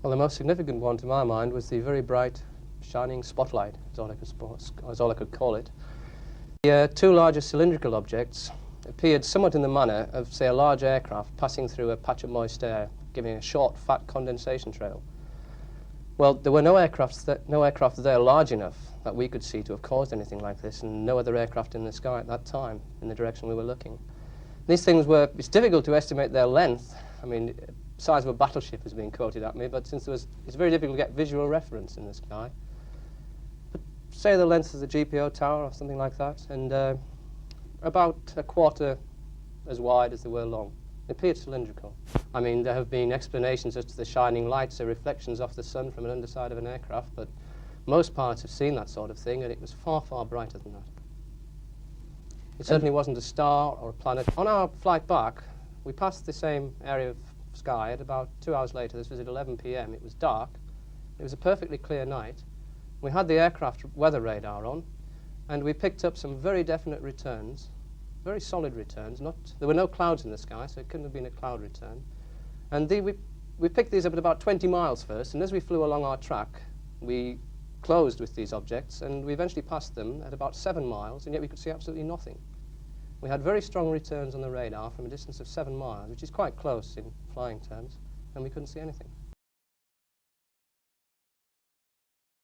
Well, the most significant one to my mind was the very bright, shining spotlight, is all I could call it. The two larger cylindrical objects appeared somewhat in the manner of, say, a large aircraft passing through a patch of moist air, giving a short, fat condensation trail. Well, there were no aircraft there large enough that we could see to have caused anything like this, and no other aircraft in the sky at that time in the direction we were looking. These things it's difficult to estimate their length. I mean, the size of a battleship is being quoted at me, but since it's very difficult to get visual reference in the sky. But say the length of the GPO tower or something like that, and about a quarter as wide as they were long. It appeared cylindrical. I mean, there have been explanations as to the shining lights or reflections off the sun from an underside of an aircraft, but most pilots have seen that sort of thing, and it was far, far brighter than that. It certainly wasn't a star or a planet. On our flight back, we passed the same area of sky at about 2 hours later. This was at 11 p.m. It was dark. It was a perfectly clear night. We had the aircraft weather radar on, and we picked up some very definite returns, very solid returns. There were no clouds in the sky, so it couldn't have been a cloud return. And we picked these up at about 20 miles first, and as we flew along our track, we closed with these objects, and we eventually passed them at about 7 miles, and yet we could see absolutely nothing. We had very strong returns on the radar from a distance of 7 miles, which is quite close in flying terms, and we couldn't see anything.